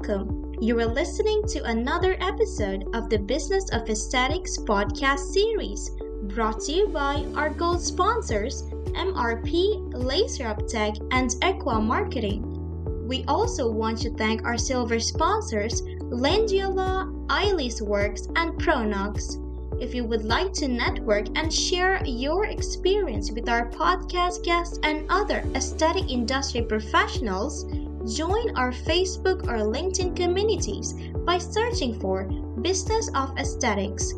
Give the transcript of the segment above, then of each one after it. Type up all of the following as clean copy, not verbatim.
welcome. You are listening to another episode of the Business of Aesthetics podcast series, brought to you by our gold sponsors, MRP, Laser Uptech, and Equa Marketing. We also want to thank our silver sponsors, Lendiola, Eyelid Works, and Pronox. If you would like to network and share your experience with our podcast guests and other aesthetic industry professionals, join our Facebook or LinkedIn communities by searching for Business of Aesthetics.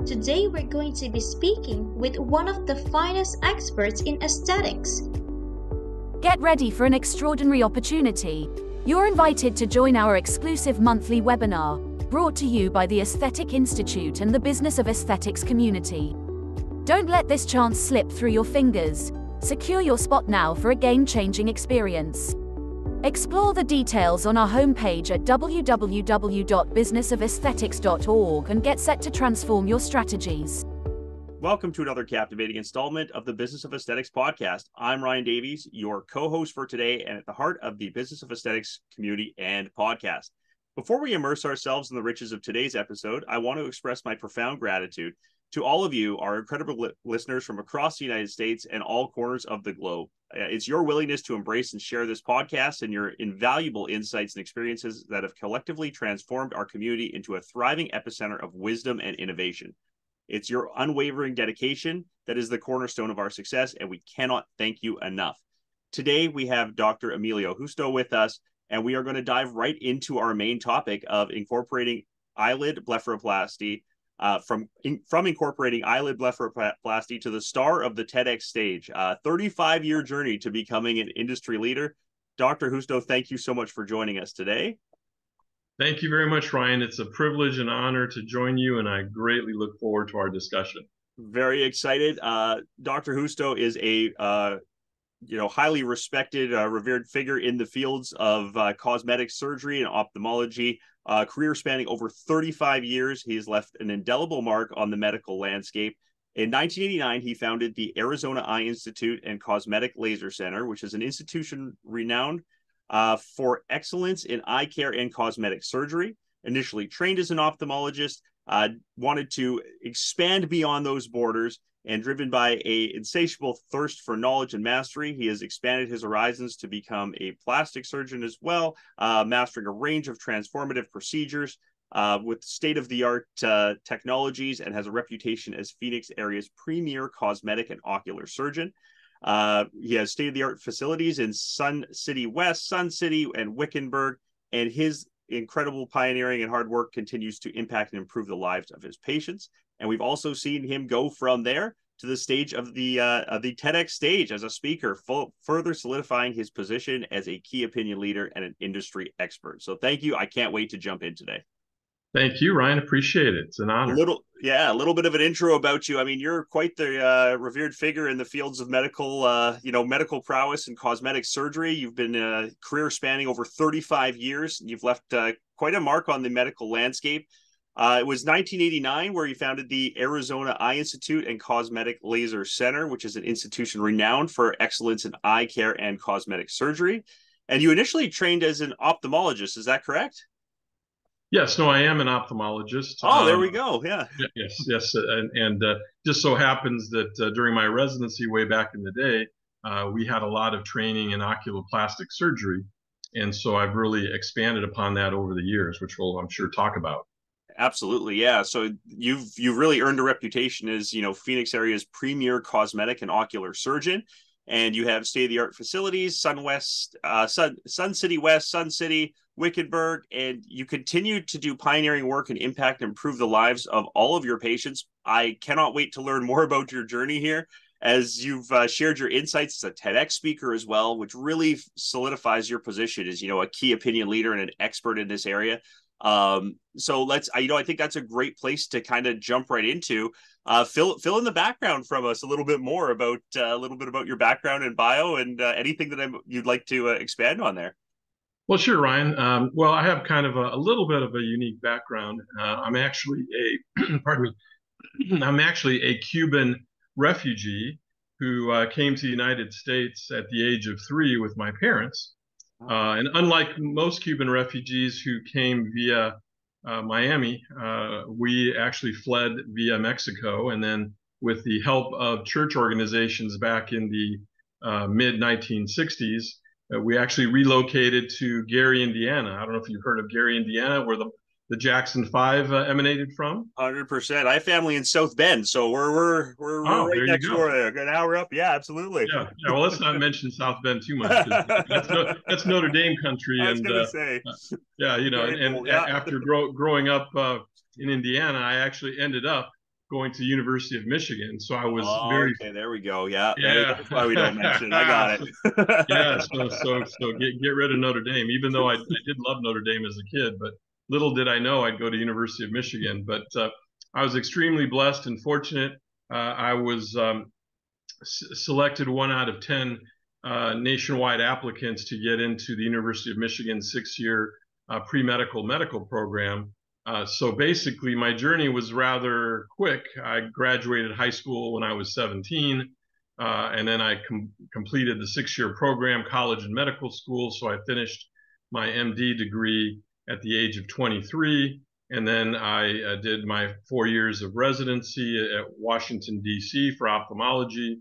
Today we're going to be speaking with one of the finest experts in aesthetics. Get ready for an extraordinary opportunity. You're invited to join our exclusive monthly webinar, brought to you by the Aesthetic Institute and the Business of Aesthetics community. Don't let this chance slip through your fingers. Secure your spot now for a game-changing experience. Explore the details on our homepage at www.businessaesthetics.org and get set to transform your strategies. Welcome to another captivating installment of the Business of Aesthetics podcast. I'm Ryan Davies, your co-host for today and at the heart of the Business of Aesthetics community and podcast. Before we immerse ourselves in the riches of today's episode, I want to express my profound gratitude to all of you, our incredible listeners from across the United States and all corners of the globe. It's your willingness to embrace and share this podcast and your invaluable insights and experiences that have collectively transformed our community into a thriving epicenter of wisdom and innovation. It's your unwavering dedication that is the cornerstone of our success, and we cannot thank you enough. Today, we have Dr. Emilio Justo with us, and we are going to dive right into our main topic of incorporating eyelid blepharoplasty, from incorporating eyelid blepharoplasty to the star of the TEDx stage, a 35-year journey to becoming an industry leader. Dr. Justo, thank you so much for joining us today. Thank you very much, Ryan. It's a privilege and honor to join you, and I greatly look forward to our discussion. Very excited. Dr. Justo is a highly respected, revered figure in the fields of cosmetic surgery and ophthalmology, career spanning over 35 years. He's left an indelible mark on the medical landscape. In 1989, he founded the Arizona Eye Institute and Cosmetic Laser Center, which is an institution renowned for excellence in eye care and cosmetic surgery. Initially trained as an ophthalmologist, wanted to expand beyond those borders, and driven by an insatiable thirst for knowledge and mastery, he has expanded his horizons to become a plastic surgeon as well, mastering a range of transformative procedures with state-of-the-art technologies, and has a reputation as Phoenix area's premier cosmetic and ocular surgeon. He has state-of-the-art facilities in Sun City West, Sun City, and Wickenburg, and his incredible pioneering and hard work continues to impact and improve the lives of his patients. And we've also seen him go from there to the stage of the TEDx stage as a speaker, further solidifying his position as a key opinion leader and an industry expert. So thank you. I can't wait to jump in today. Thank you, Ryan. Appreciate it. It's an honor. A little bit of an intro about you. I mean, you're quite the revered figure in the fields of medical prowess and cosmetic surgery. You've been career spanning over 35 years. And you've left quite a mark on the medical landscape. It was 1989 where you founded the Arizona Eye Institute and Cosmetic Laser Center, which is an institution renowned for excellence in eye care and cosmetic surgery. And you initially trained as an ophthalmologist. Is that correct? Yes, no, I am an ophthalmologist. Oh, there we go. Yeah. Yes. And just so happens that during my residency way back in the day, we had a lot of training in oculoplastic surgery. And so I've really expanded upon that over the years, which we'll, I'm sure, talk about. Absolutely. Yeah. So you've really earned a reputation as, Phoenix area's premier cosmetic and ocular surgeon. And you have state-of-the-art facilities, Sun City West, Sun City, Wickenburg, and you continue to do pioneering work and impact and improve the lives of all of your patients. I cannot wait to learn more about your journey here as you've shared your insights as a TEDx speaker as well, which really solidifies your position as, a key opinion leader and an expert in this area. So I think that's a great place to kind of jump right into. Fill in the background from us a little bit more about your background and bio, and anything that you'd like to expand on there. Well, sure, Ryan. Well, I have kind of a little bit of a unique background. I'm actually I'm actually a Cuban refugee who came to the United States at the age of 3 with my parents. And unlike most Cuban refugees who came via Miami, we actually fled via Mexico. And then with the help of church organizations back in the mid 1960s, we actually relocated to Gary, Indiana. I don't know if you've heard of Gary, Indiana, where the Jackson Five emanated from. 100%. I have family in South Bend, so we're Oh, right there you next go. door there. An hour up. Yeah, absolutely. Yeah, yeah. Well, let's not mention South Bend too much because that's Notre Dame country, I was and gonna say yeah, you know, very cool. and Yeah. after growing up in Indiana, I actually ended up going to the University of Michigan. So I was Oh, very, okay, there we go. Yeah, yeah, that's why we don't mention it. I got it. yeah. So get rid of Notre Dame. Even though I did love Notre Dame as a kid, but little did I know I'd go to University of Michigan. But I was extremely blessed and fortunate. I was selected 1 out of 10 nationwide applicants to get into the University of Michigan 6-year pre-medical medical program. So basically, my journey was rather quick. I graduated high school when I was 17, and then I completed the 6-year program, college and medical school. So I finished my MD degree at the age of 23. And then I did my 4 years of residency at Washington, D.C. for ophthalmology.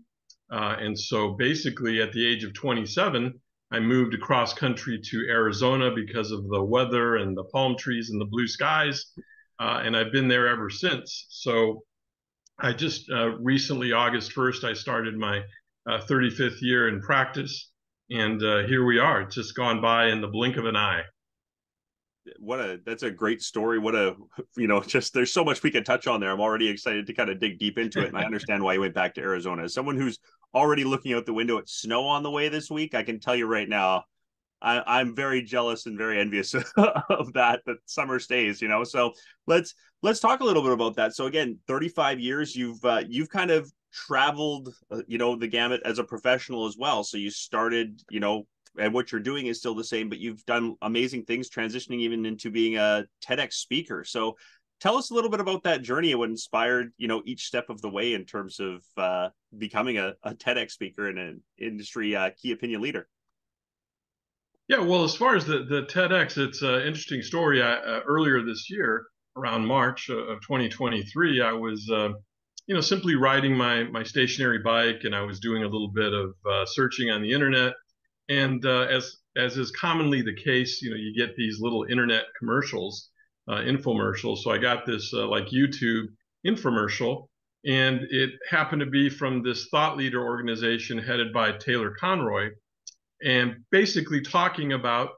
And so basically at the age of 27, I moved across country to Arizona because of the weather and the palm trees and the blue skies. And I've been there ever since. So I just recently, August 1st, I started my 35th year in practice. And here we are. It's just gone by in the blink of an eye. That's a great story. Just there's so much we can touch on there. I'm already excited to kind of dig deep into it. And I understand why you went back to Arizona. As someone who's already looking out the window at snow on the way this week, I can tell you right now, I'm very jealous and very envious of that summer stays, So let's talk a little bit about that. So again, 35 years, you've kind of traveled, the gamut as a professional as well. So you started, and what you're doing is still the same, but you've done amazing things, transitioning even into being a TEDx speaker. So tell us a little bit about that journey and what inspired, each step of the way in terms of becoming a TEDx speaker and an industry key opinion leader. Yeah, well, as far as the TEDx, it's an interesting story. Earlier this year, around March of 2023, I was, simply riding my stationary bike, and I was doing a little bit of searching on the internet. And as is commonly the case, you get these little internet commercials, infomercials. So I got this like YouTube infomercial, and it happened to be from this thought leader organization headed by Taylor Conroy, and basically talking about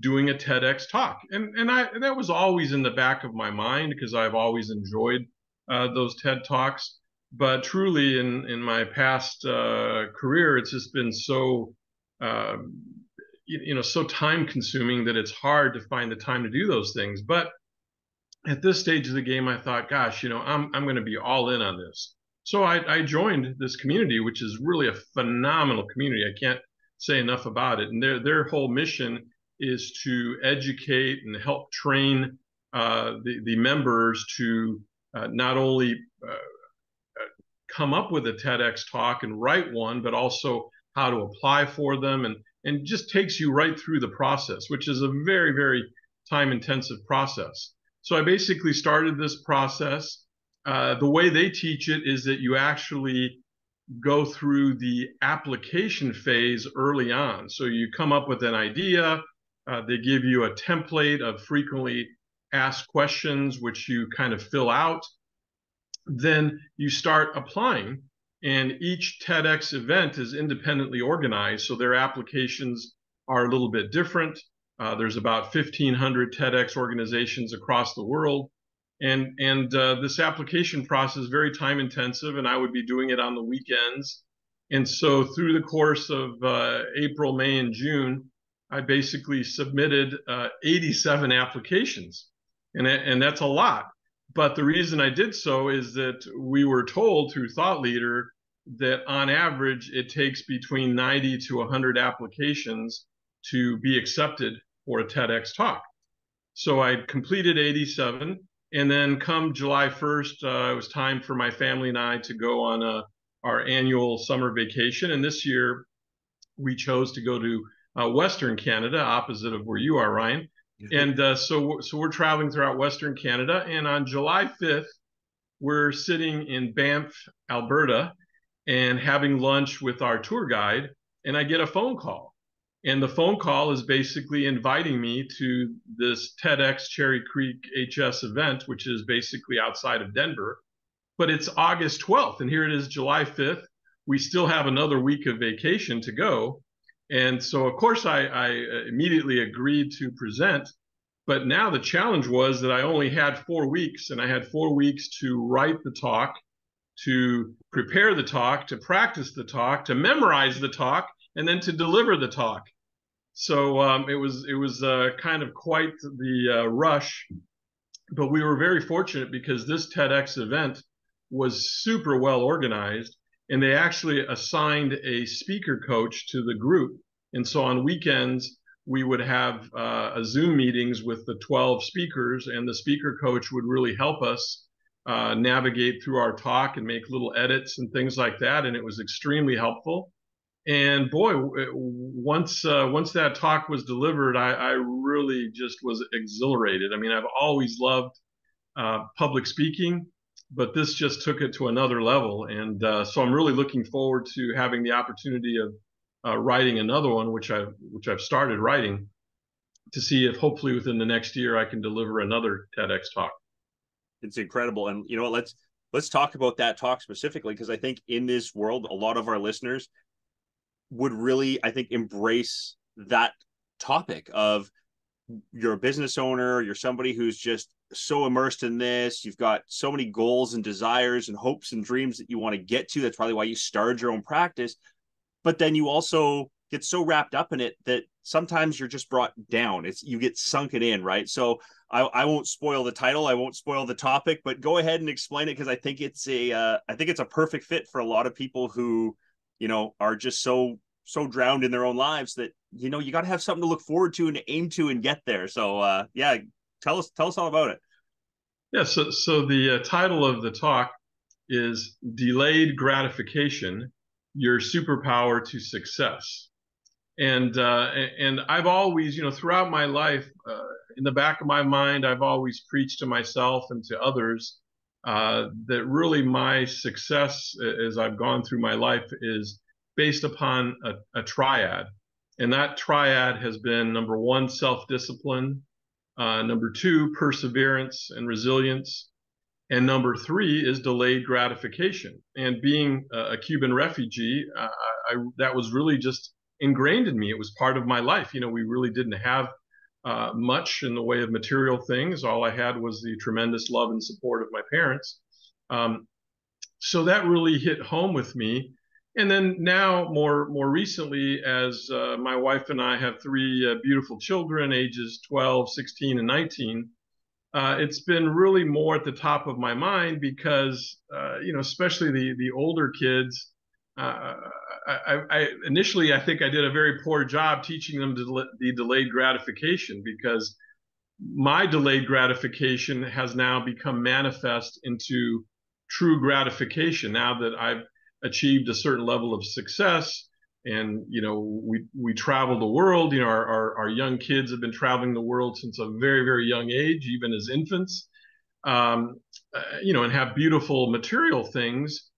doing a TEDx talk. And that was always in the back of my mind because I've always enjoyed those TED Talks. But truly, in my past career, it's just been so so time consuming that it's hard to find the time to do those things. But at this stage of the game, I thought, gosh, I'm going to be all in on this. So I joined this community, which is really a phenomenal community. I can't say enough about it. And their whole mission is to educate and help train the members to not only come up with a TEDx talk and write one, but also how to apply for them, and just takes you right through the process, which is a very, very time-intensive process. So I basically started this process. The way they teach it is that you actually go through the application phase early on. So you come up with an idea, they give you a template of frequently asked questions, which you kind of fill out. Then you start applying, and each TEDx event is independently organized, so their applications are a little bit different. There's about 1,500 TEDx organizations across the world, and this application process is very time intensive, and I would be doing it on the weekends. And so through the course of April, May, and June, I basically submitted 87 applications, and that's a lot. But the reason I did so is that we were told through Thought Leader that on average, it takes between 90 to 100 applications to be accepted for a TEDx talk. So I completed 87. And then come July 1st, it was time for my family and I to go on our annual summer vacation. And this year, we chose to go to Western Canada, opposite of where you are, Ryan. And so we're traveling throughout Western Canada. And on July 5th, we're sitting in Banff, Alberta, and having lunch with our tour guide. And I get a phone call. And the phone call is basically inviting me to this TEDx Cherry Creek HS event, which is basically outside of Denver. But it's August 12th, and here it is July 5th. We still have another week of vacation to go. And so, of course, I immediately agreed to present. But now the challenge was that I only had 4 weeks, and I had 4 weeks to write the talk, to prepare the talk, to practice the talk, to memorize the talk, and then to deliver the talk. So it was kind of quite the rush. But we were very fortunate because this TEDx event was super well organized, and they actually assigned a speaker coach to the group. And so on weekends, we would have Zoom meetings with the 12 speakers, and the speaker coach would really help us navigate through our talk and make little edits and things like that. And it was extremely helpful. And boy, once that talk was delivered, I really just was exhilarated. I mean, I've always loved public speaking, but this just took it to another level. And so I'm really looking forward to having the opportunity of writing another one, which I've started writing, to see if hopefully within the next year I can deliver another TEDx talk. It's incredible. And you know what, let's talk about that talk specifically, because I think in this world, a lot of our listeners would really, I think, embrace that topic of, you're a business owner, you're somebody who's just so immersed in this, you've got so many goals and desires and hopes and dreams that you want to get to. That's probably why you started your own practice. But then you also get so wrapped up in it that sometimes you're just brought down. You get sunken in, right? So I won't spoil the title, I won't spoil the topic, but go ahead and explain it, because I think it's a perfect fit for a lot of people who, you know, are just so drowned in their own lives that, you know, you got to have something to look forward to and to aim to and get there. So yeah, tell us all about it. Yeah. So the title of the talk is Delayed Gratification, Your Superpower to Success. And I've always, you know, throughout my life, in the back of my mind, I've always preached to myself and to others that really my success as I've gone through my life is based upon a triad. And that triad has been, number one, self-discipline, number two, perseverance and resilience, and number three is delayed gratification. And being a Cuban refugee, that was really just ingrained in me. It was part of my life. You know, we really didn't have much in the way of material things. All I had was the tremendous love and support of my parents. So that really hit home with me. And then now, more recently, as my wife and I have three beautiful children, ages 12, 16, and 19, it's been really more at the top of my mind because, you know, especially the older kids, initially, I think I did a very poor job teaching them the delayed gratification, because my delayed gratification has now become manifest into true gratification now that I've achieved a certain level of success. And, you know, we travel the world. You know, our young kids have been traveling the world since a very, very young age, even as infants, you know, and have beautiful material things.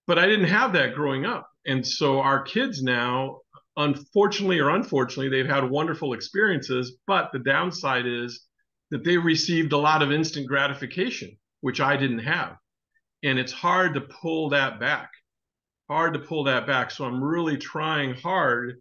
But I didn't have that growing up. And so our kids now, unfortunately or unfortunately, they've had wonderful experiences. But the downside is that they received a lot of instant gratification, which I didn't have. And it's hard to pull that back. So I'm really trying hard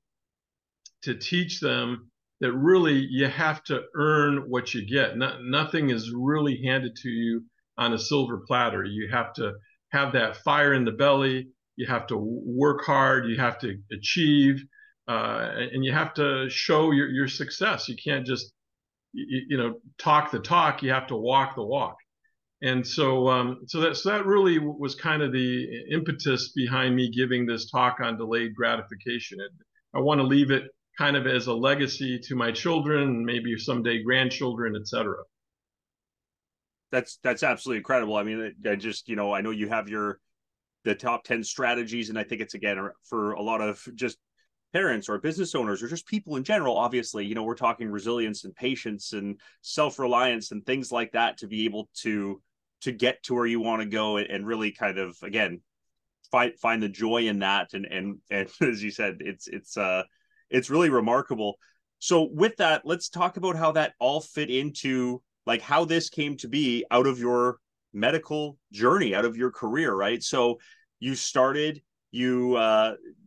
to teach them that really you have to earn what you get. Nothing is really handed to you on a silver platter. You have to have that fire in the belly. You have to work hard. You have to achieve, and you have to show your success. You can't just, you know, talk the talk. You have to walk the walk. And so that really was kind of the impetus behind me giving this talk on delayed gratification. I want to leave it kind of as a legacy to my children, maybe someday grandchildren, et cetera. That's absolutely incredible. I mean, I just, you know, I know you have the top 10 strategies, and I think it's, again, for a lot of just parents or business owners or just people in general, obviously, you know, we're talking resilience and patience and self-reliance and things like that to be able to get to where you want to go and really kind of, again, find the joy in that. And as you said, it's really remarkable. So with that, let's talk about how that all fit into, like, how this came to be out of your medical journey, out of your career, right? So you started,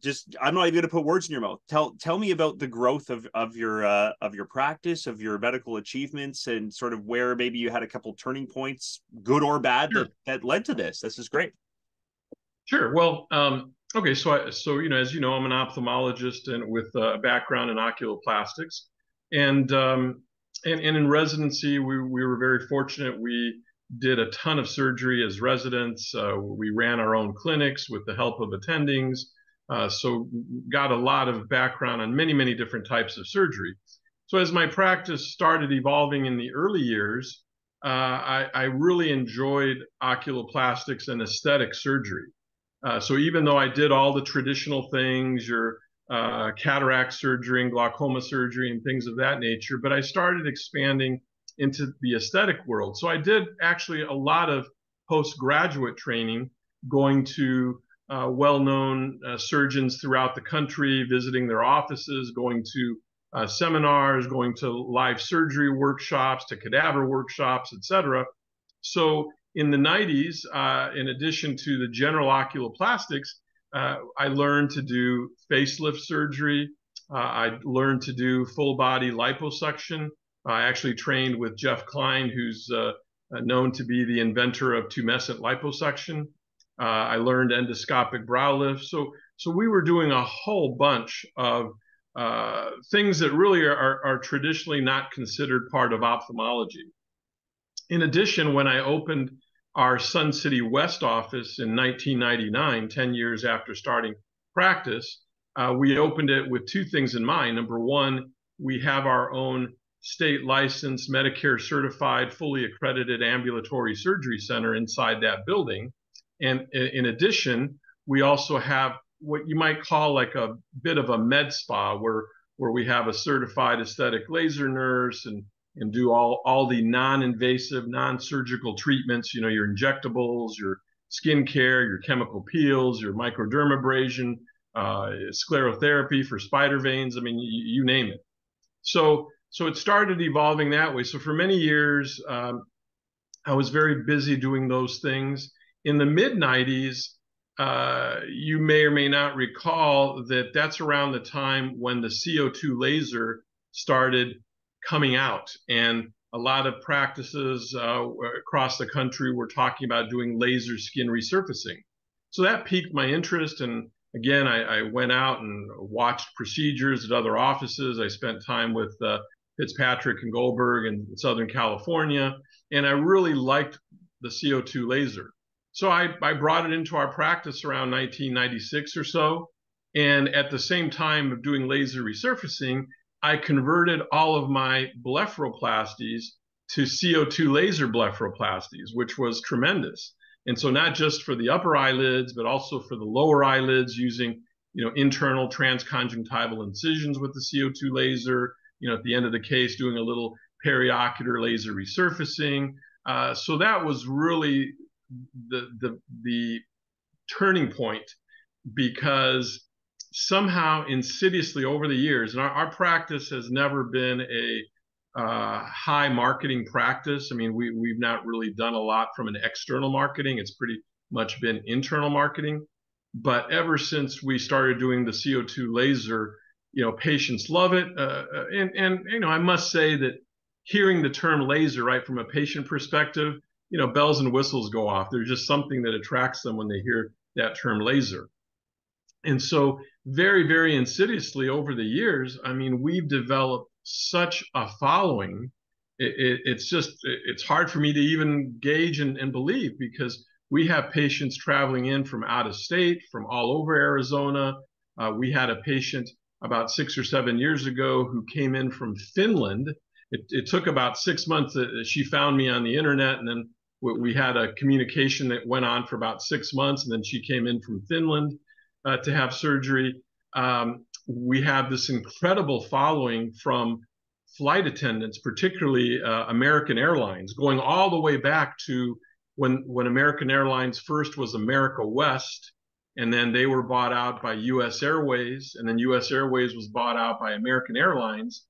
just, I'm not even going to put words in your mouth. Tell me about the growth of your practice, of your medical achievements, and sort of where maybe you had a couple turning points, good or bad, Sure. that led to this. This is great. Sure. Well, okay. So you know, as you know, I'm an ophthalmologist and with a background in oculoplastics, and in residency, we were very fortunate. We did a ton of surgery as residents. We ran our own clinics with the help of attendings. So got a lot of background on many different types of surgery. So as my practice started evolving in the early years, I really enjoyed oculoplastics and aesthetic surgery. So even though I did all the traditional things, your cataract surgery and glaucoma surgery and things of that nature, but I started expanding into the aesthetic world. So I did actually a lot of postgraduate training, going to well-known surgeons throughout the country, visiting their offices, going to seminars, going to live surgery workshops, to cadaver workshops, etc. So in the 90s, in addition to the general oculoplastics, I learned to do facelift surgery. I learned to do full body liposuction. I actually trained with Jeff Klein, who's known to be the inventor of tumescent liposuction. I learned endoscopic brow lift. So we were doing a whole bunch of things that really are traditionally not considered part of ophthalmology. In addition, when I opened our Sun City West office in 1999, 10 years after starting practice, we opened it with two things in mind. Number one, we have our own state licensed, Medicare certified, fully accredited ambulatory surgery center inside that building. And in addition, we also have what you might call like a bit of a med spa where we have a certified aesthetic laser nurse and do all the non-invasive, non-surgical treatments, you know, your injectables, your skin care, your chemical peels, your microdermabrasion, sclerotherapy for spider veins. I mean, you name it. So it started evolving that way. So for many years, I was very busy doing those things. In the mid-90s, you may or may not recall that that's around the time when the CO2 laser started coming out. And a lot of practices across the country were talking about doing laser skin resurfacing. So that piqued my interest. And again, I went out and watched procedures at other offices. I spent time with Fitzpatrick and Goldberg in Southern California. And I really liked the CO2 laser. So I brought it into our practice around 1996 or so. And at the same time of doing laser resurfacing, I converted all of my blepharoplasties to CO2 laser blepharoplasties, which was tremendous. And so not just for the upper eyelids, but also for the lower eyelids, using, you know, internal transconjunctival incisions with the CO2 laser, you know, at the end of the case, doing a little periocular laser resurfacing. So that was really the turning point, because somehow insidiously over the years, and our practice has never been a high marketing practice. I mean, we've not really done a lot from an external marketing. It's pretty much been internal marketing. But ever since we started doing the CO2 laser, you know, patients love it. And you know, I must say that hearing the term laser, right, from a patient perspective, you know, bells and whistles go off. There's just something that attracts them when they hear that term laser. And so very insidiously over the years, I mean, we've developed such a following. It's hard for me to even gauge and believe, because we have patients traveling in from out of state, from all over Arizona. We had a patient about 6 or 7 years ago who came in from Finland. It took about 6 months. She found me on the internet, and then we had a communication that went on for about 6 months, and then she came in from Finland to have surgery. we have this incredible following from flight attendants, particularly American Airlines, going all the way back to when American Airlines first was America West, and then they were bought out by U.S. Airways, and then U.S. Airways was bought out by American Airlines.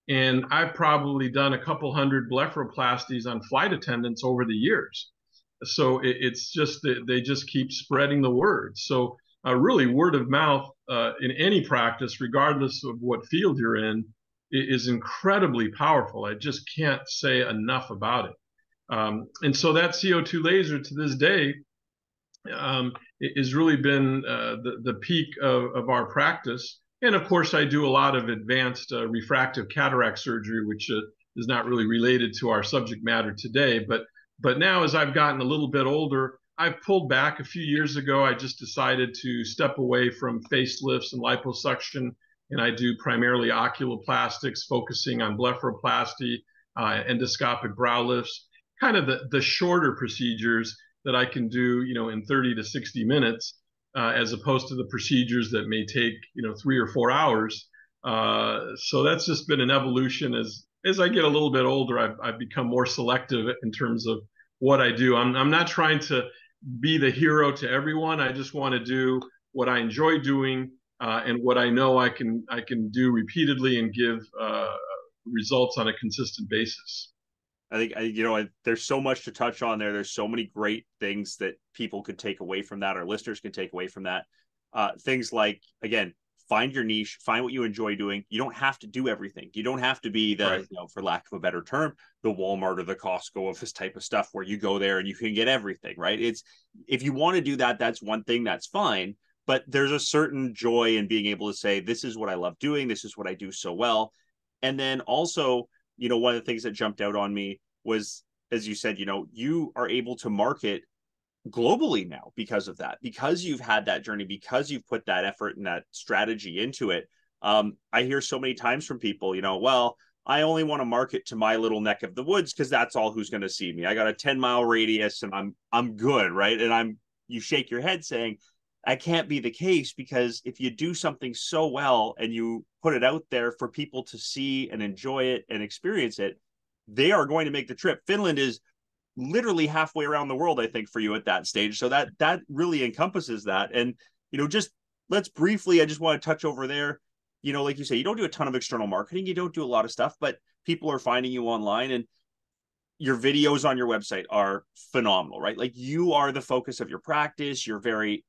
And I've probably done a couple hundred blepharoplasties on flight attendants over the years. So it's just that they just keep spreading the word. So really, word of mouth in any practice, regardless of what field you're in, is incredibly powerful. I just can't say enough about it. And so that CO2 laser to this day has really been the peak of our practice. And of course, I do a lot of advanced refractive cataract surgery, which is not really related to our subject matter today. But now, as I've gotten a little bit older, I've pulled back. A few years ago, I just decided to step away from facelifts and liposuction, and I do primarily oculoplastics, focusing on blepharoplasty, endoscopic brow lifts, kind of the shorter procedures that I can do, in 30 to 60 minutes, as opposed to the procedures that may take, 3 or 4 hours. So that's just been an evolution. As I get a little bit older, I've become more selective in terms of what I do. I'm not trying to be the hero to everyone. I just want to do what I enjoy doing, and what I know I can do repeatedly and give results on a consistent basis. I think, there's so much to touch on there. There's so many great things that people could take away from that, or listeners can take away from that. Things like, again, find your niche, find what you enjoy doing. You don't have to do everything. You don't have to be the, right, for lack of a better term, the Walmart or the Costco of this type of stuff, where you go there and you can get everything, right? If you want to do that, that's one thing, that's fine. But there's a certain joy in being able to say, this is what I love doing. This is what I do so well. And then also, one of the things that jumped out on me was, as you said, you are able to market globally now because of that, because you've had that journey, because you've put that effort and that strategy into it. I hear so many times from people, well, I only want to market to my little neck of the woods because that's all who's going to see me. I got a 10-mile radius and I'm good, right? And you shake your head saying, that can't be the case, because if you do something so well and you put it out there for people to see and enjoy it and experience it, they are going to make the trip. Finland is literally halfway around the world, I think, for you at that stage. So that really encompasses that. And, just let's briefly, I just want to touch over there. Like you say, you don't do a ton of external marketing. You don't do a lot of stuff, but people are finding you online, and your videos on your website are phenomenal, right? Like, you are the focus of your practice. You're very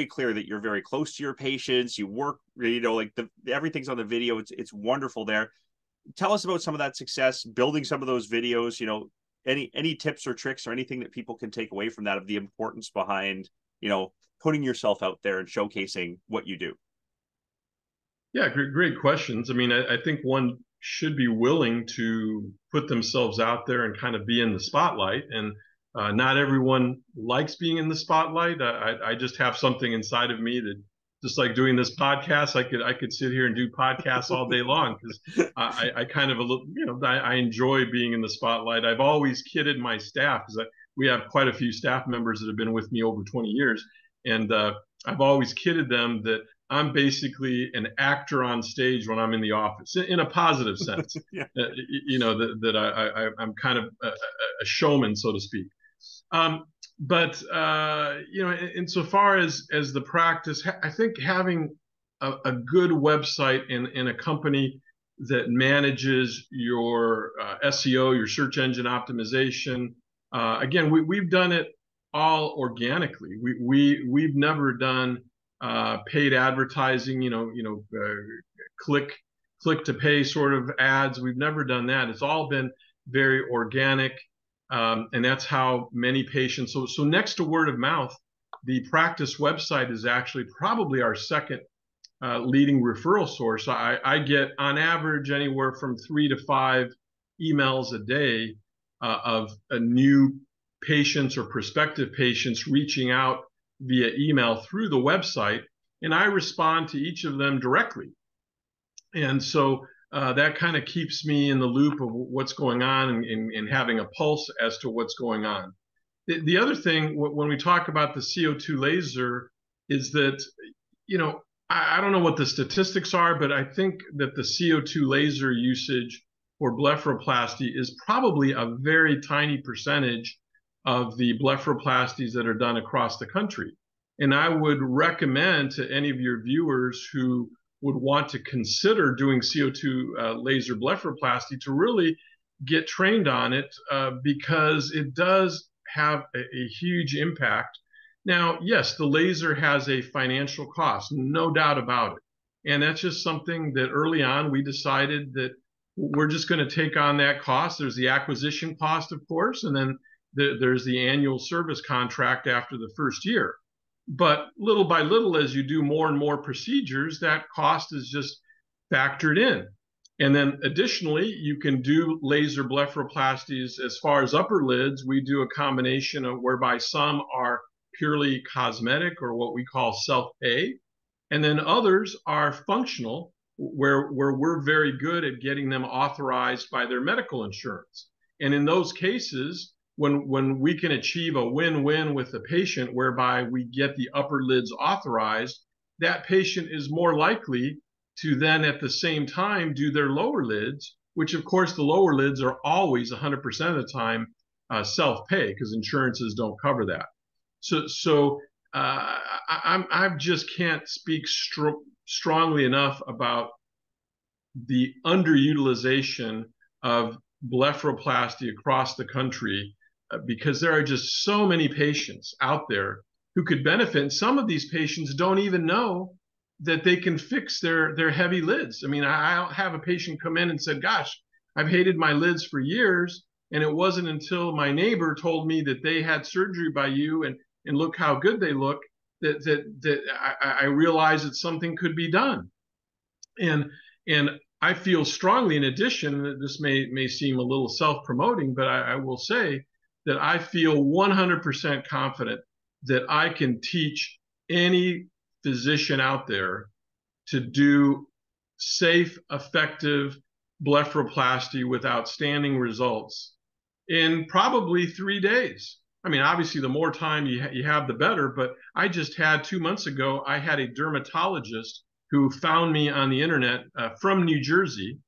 clear that you're very close to your patients. You work, everything's on the video. It's wonderful there. Tell us about some of that success, building some of those videos, any tips or tricks or anything that people can take away from that, of the importance behind, putting yourself out there and showcasing what you do. Yeah, great questions. I mean, I think one should be willing to put themselves out there and kind of be in the spotlight. And not everyone likes being in the spotlight. I just have something inside of me that, just like doing this podcast, I could sit here and do podcasts all day long, because I kind of I enjoy being in the spotlight. I've always kidded my staff, because we have quite a few staff members that have been with me over 20 years, and I've always kidded them that I'm basically an actor on stage when I'm in the office, in a positive sense. Yeah. That I'm kind of a showman, so to speak. But insofar as the practice, I think having a good website and a company that manages your SEO, your search engine optimization. Again, we've done it all organically. We've never done paid advertising, click to pay sort of ads. We've never done that. It's all been very organic. And that's how many patients. So next to word of mouth, the practice website is actually probably our second leading referral source. I get on average anywhere from 3 to 5 emails a day of new patients or prospective patients reaching out via email through the website, and I respond to each of them directly. And so that kind of keeps me in the loop of what's going on, and having a pulse as to what's going on. The other thing, when we talk about the CO2 laser, is that, I don't know what the statistics are, but I think that the CO2 laser usage for blepharoplasty is probably a very tiny percentage of the blepharoplasties that are done across the country. And I would recommend to any of your viewers who would want to consider doing CO2 laser blepharoplasty to really get trained on it because it does have a huge impact. Now, yes, the laser has a financial cost, no doubt about it. And that's just something that early on we decided that we're just going to take on that cost. There's the acquisition cost, of course, and then there's the annual service contract after the first year. But little by little, as you do more and more procedures, that cost is just factored in. And then additionally, you can do laser blepharoplasties as far as upper lids. We do a combination of whereby some are purely cosmetic or what we call self-pay. And then others are functional, where we're very good at getting them authorized by their medical insurance. And in those cases, when we can achieve a win-win with the patient whereby we get the upper lids authorized, that patient is more likely to then at the same time do their lower lids, which of course the lower lids are always 100% of the time self-pay because insurances don't cover that. So I just can't speak strongly enough about the underutilization of blepharoplasty across the country because there are just so many patients out there who could benefit. And some of these patients don't even know that they can fix their heavy lids. I mean, I have a patient come in and said, gosh, I've hated my lids for years. And it wasn't until my neighbor told me that they had surgery by you and look how good they look that I realized that something could be done. And I feel strongly, in addition, this may seem a little self-promoting, but I will say that I feel 100% confident that I can teach any physician out there to do safe, effective blepharoplasty with outstanding results in probably 3 days. I mean, obviously, the more time you have, the better. But I just had 2 months ago, I had a dermatologist who found me on the internet from New Jersey.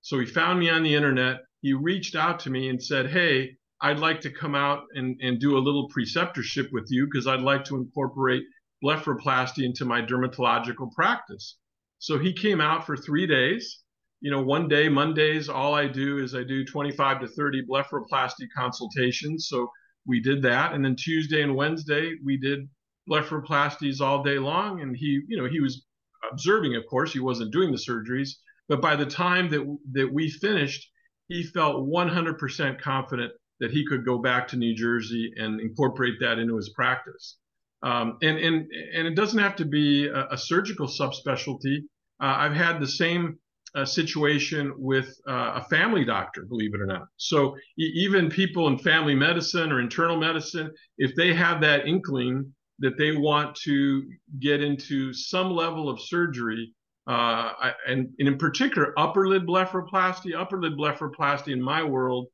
So he found me on the internet. He reached out to me and said, hey, I'd like to come out and do a little preceptorship with you because I'd like to incorporate blepharoplasty into my dermatological practice. So he came out for 3 days. You know, one day, Mondays, all I do is I do 25 to 30 blepharoplasty consultations. So we did that. And then Tuesday and Wednesday, we did blepharoplasties all day long. And he was observing, of course, he wasn't doing the surgeries. But by the time that we finished, he felt 100% confident that he could go back to New Jersey and incorporate that into his practice. And it doesn't have to be a surgical subspecialty. I've had the same situation with a family doctor, believe it or not. So even people in family medicine or internal medicine, if they have that inkling that they want to get into some level of surgery, and in particular, upper lid blepharoplasty in my world,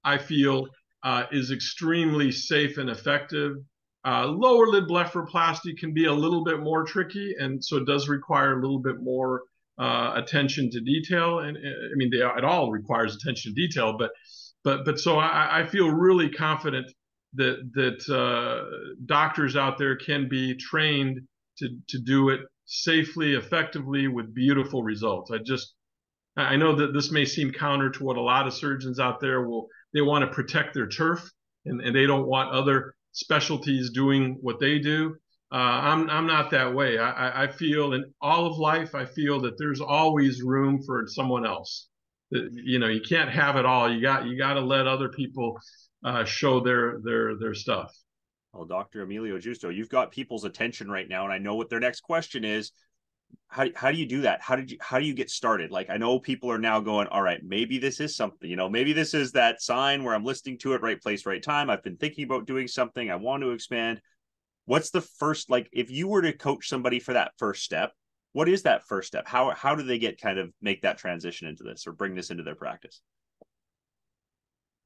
I feel is extremely safe and effective. Lower lid blepharoplasty can be a little bit more tricky, and so it does require a little bit more attention to detail. And I mean, it all requires attention to detail, but so I feel really confident that doctors out there can be trained to do it safely, effectively, with beautiful results. I know that this may seem counter to what a lot of surgeons out there they want to protect their turf and they don't want other specialties doing what they do. I'm not that way. I feel in all of life, I feel that there's always room for someone else. You know, you can't have it all. You got to let other people show their stuff. Well, Dr. Emilio Justo, you've got people's attention right now, and I know what their next question is. How do you do that? How do you get started? Like, I know people are now going, all right, maybe this is something, you know, maybe this is that sign where I'm listening to it, right place, right time. I've been thinking about doing something. I want to expand. What's the first, like, if you were to coach somebody for that first step, what is that first step? How do they get kind of make that transition into this or bring this into their practice?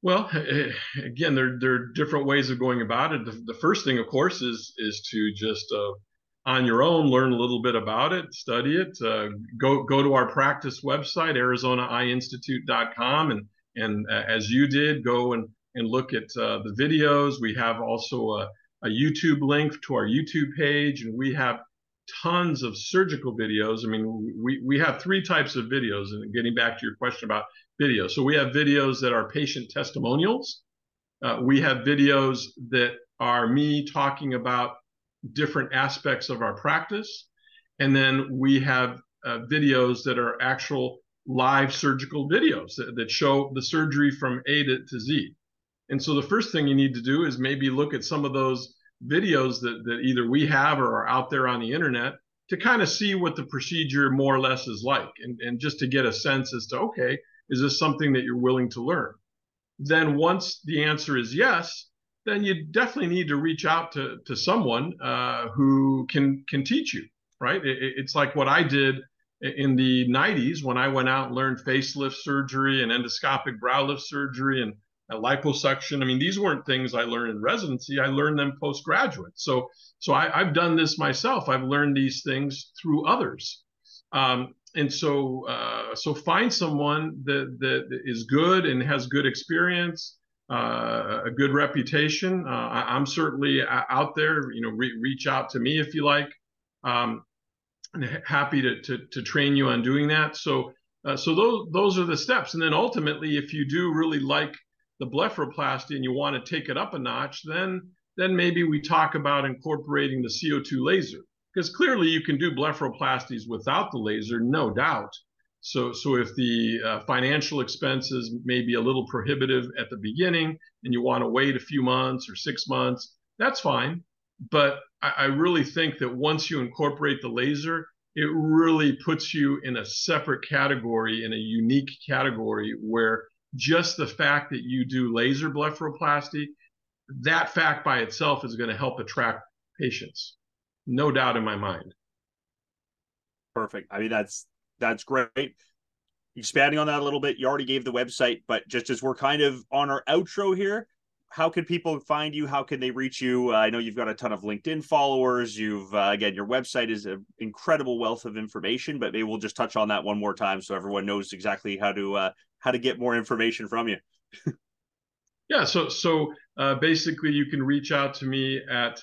Well, again, there are different ways of going about it. The first thing, of course, is to just on your own, learn a little bit about it, study it, go to our practice website, ArizonaEyeInstitute.com, and as you did, go and look at the videos. We have also a YouTube link to our YouTube page, and we have tons of surgical videos. I mean, we have three types of videos, and getting back to your question about videos. So we have videos that are patient testimonials. We have videos that are me talking about different aspects of our practice. And then we have videos that are actual live surgical videos that show the surgery from A to Z. And so the first thing you need to do is maybe look at some of those videos that either we have or are out there on the internet to kind of see what the procedure more or less is like, and just to get a sense as to, okay, is this something that you're willing to learn? Then once the answer is yes, then you definitely need to reach out to someone who can teach you, right? It's like what I did in the 90s when I went out and learned facelift surgery and endoscopic brow lift surgery and liposuction. I mean, these weren't things I learned in residency. I learned them postgraduate. So I've done this myself. I've learned these things through others. And so find someone that is good and has good experience, a good reputation. I'm certainly out there. Reach out to me if you like. Happy to train you on doing that. So those are the steps. And then ultimately, if you do really like the blepharoplasty and you want to take it up a notch, then maybe we talk about incorporating the CO2 laser. Because clearly you can do blepharoplasties without the laser, no doubt. So if the financial expenses may be a little prohibitive at the beginning and you want to wait a few months or 6 months, that's fine. But I really think that once you incorporate the laser, it really puts you in a separate category, in a unique category, where just the fact that you do laser blepharoplasty, that fact by itself is going to help attract patients. No doubt in my mind. Perfect. I mean, that's great. Expanding on that a little bit, you already gave the website, but just as we're kind of on our outro here, how can people find you? How can they reach you? I know you've got a ton of LinkedIn followers. You've, again, your website is an incredible wealth of information, but maybe we'll just touch on that one more time so everyone knows exactly how to get more information from you. Yeah. So basically you can reach out to me at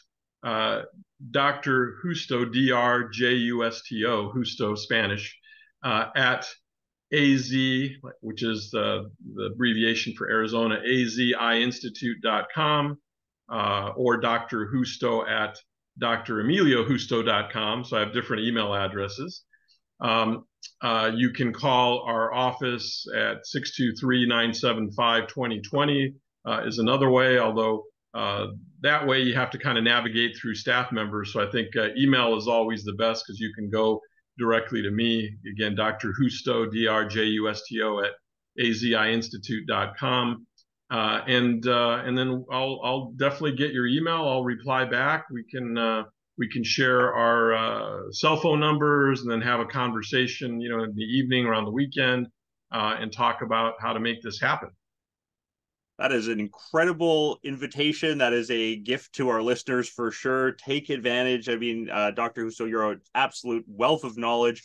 Dr. Justo, DRJUSTO, Justo, Spanish, at AZ, which is the abbreviation for Arizona, AZIinstitute.com, or Dr. Justo at DrEmilioJusto.com. So I have different email addresses. You can call our office at 623-975-2020 is another way, although that way you have to kind of navigate through staff members. So I think email is always the best because you can go directly to me. Again, Dr. Justo, DRJUSTO at AZIinstitute.com. And then I'll definitely get your email. I'll reply back. We can share our cell phone numbers and then have a conversation, in the evening, around the weekend, and talk about how to make this happen. That is an incredible invitation. That is a gift to our listeners for sure. Take advantage. I mean, Dr. Justo, you're an absolute wealth of knowledge.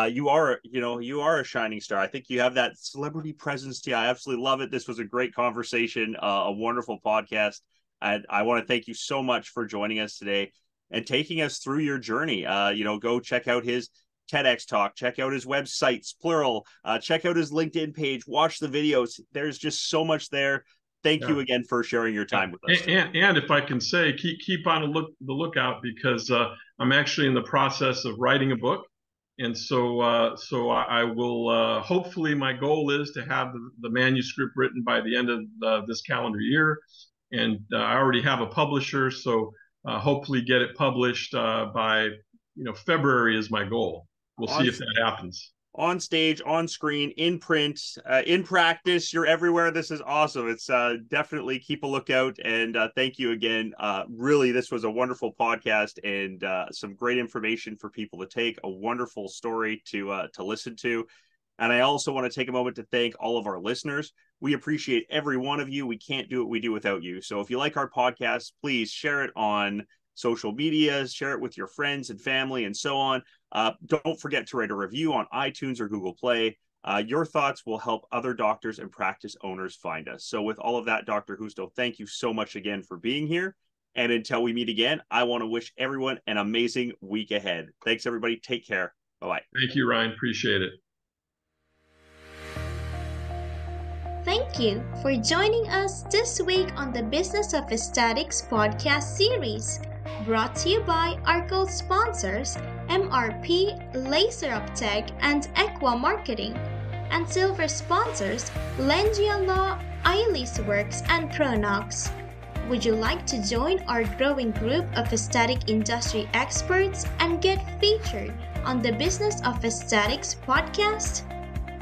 You are a shining star. I think you have that celebrity presence to you. I absolutely love it. This was a great conversation, a wonderful podcast. And I want to thank you so much for joining us today and taking us through your journey. Go check out his TEDx talk, check out his websites, plural, check out his LinkedIn page, watch the videos. There's just so much there. Thank you again for sharing your time with us. And if I can say, keep on the lookout, because I'm actually in the process of writing a book. And so I will, hopefully my goal is to have the manuscript written by the end of this calendar year. And I already have a publisher, so hopefully get it published by, February is my goal. We'll see if that happens. On stage, on screen, in print, in practice, you're everywhere. This is awesome. It's definitely keep a lookout. And thank you again. Really, this was a wonderful podcast and some great information for people to take, a wonderful story to listen to. And I also want to take a moment to thank all of our listeners. We appreciate every one of you. We can't do what we do without you. So if you like our podcast, please share it on social media, share it with your friends and family and so on. Don't forget to write a review on iTunes or Google Play. Your thoughts will help other doctors and practice owners find us. So with all of that, Dr. Justo, thank you so much again for being here. And until we meet again, I want to wish everyone an amazing week ahead. Thanks, everybody. Take care. Bye-bye. Thank you, Ryan. Appreciate it. Thank you for joining us this week on the Business of Aesthetics podcast series, brought to you by our gold sponsors, MRP, Laser Uptech, and Equa Marketing, and silver sponsors, Lengia Law, Eyelid Works, and Pronox. Would you like to join our growing group of aesthetic industry experts and get featured on the Business of Aesthetics podcast?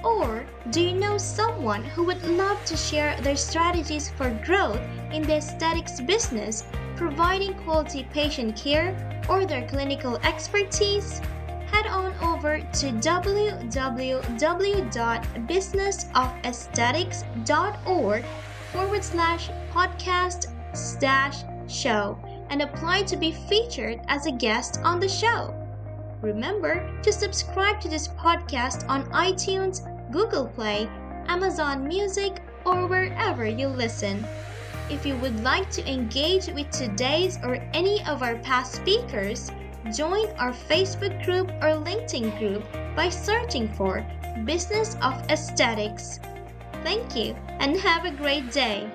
Or do you know someone who would love to share their strategies for growth in the aesthetics business, providing quality patient care or their clinical expertise? Head on over to www.businessofaesthetics.org/podcast-show and apply to be featured as a guest on the show. Remember to subscribe to this podcast on iTunes, Google Play, Amazon Music, or wherever you listen. If you would like to engage with today's or any of our past speakers, join our Facebook group or LinkedIn group by searching for Business of Aesthetics. Thank you and have a great day.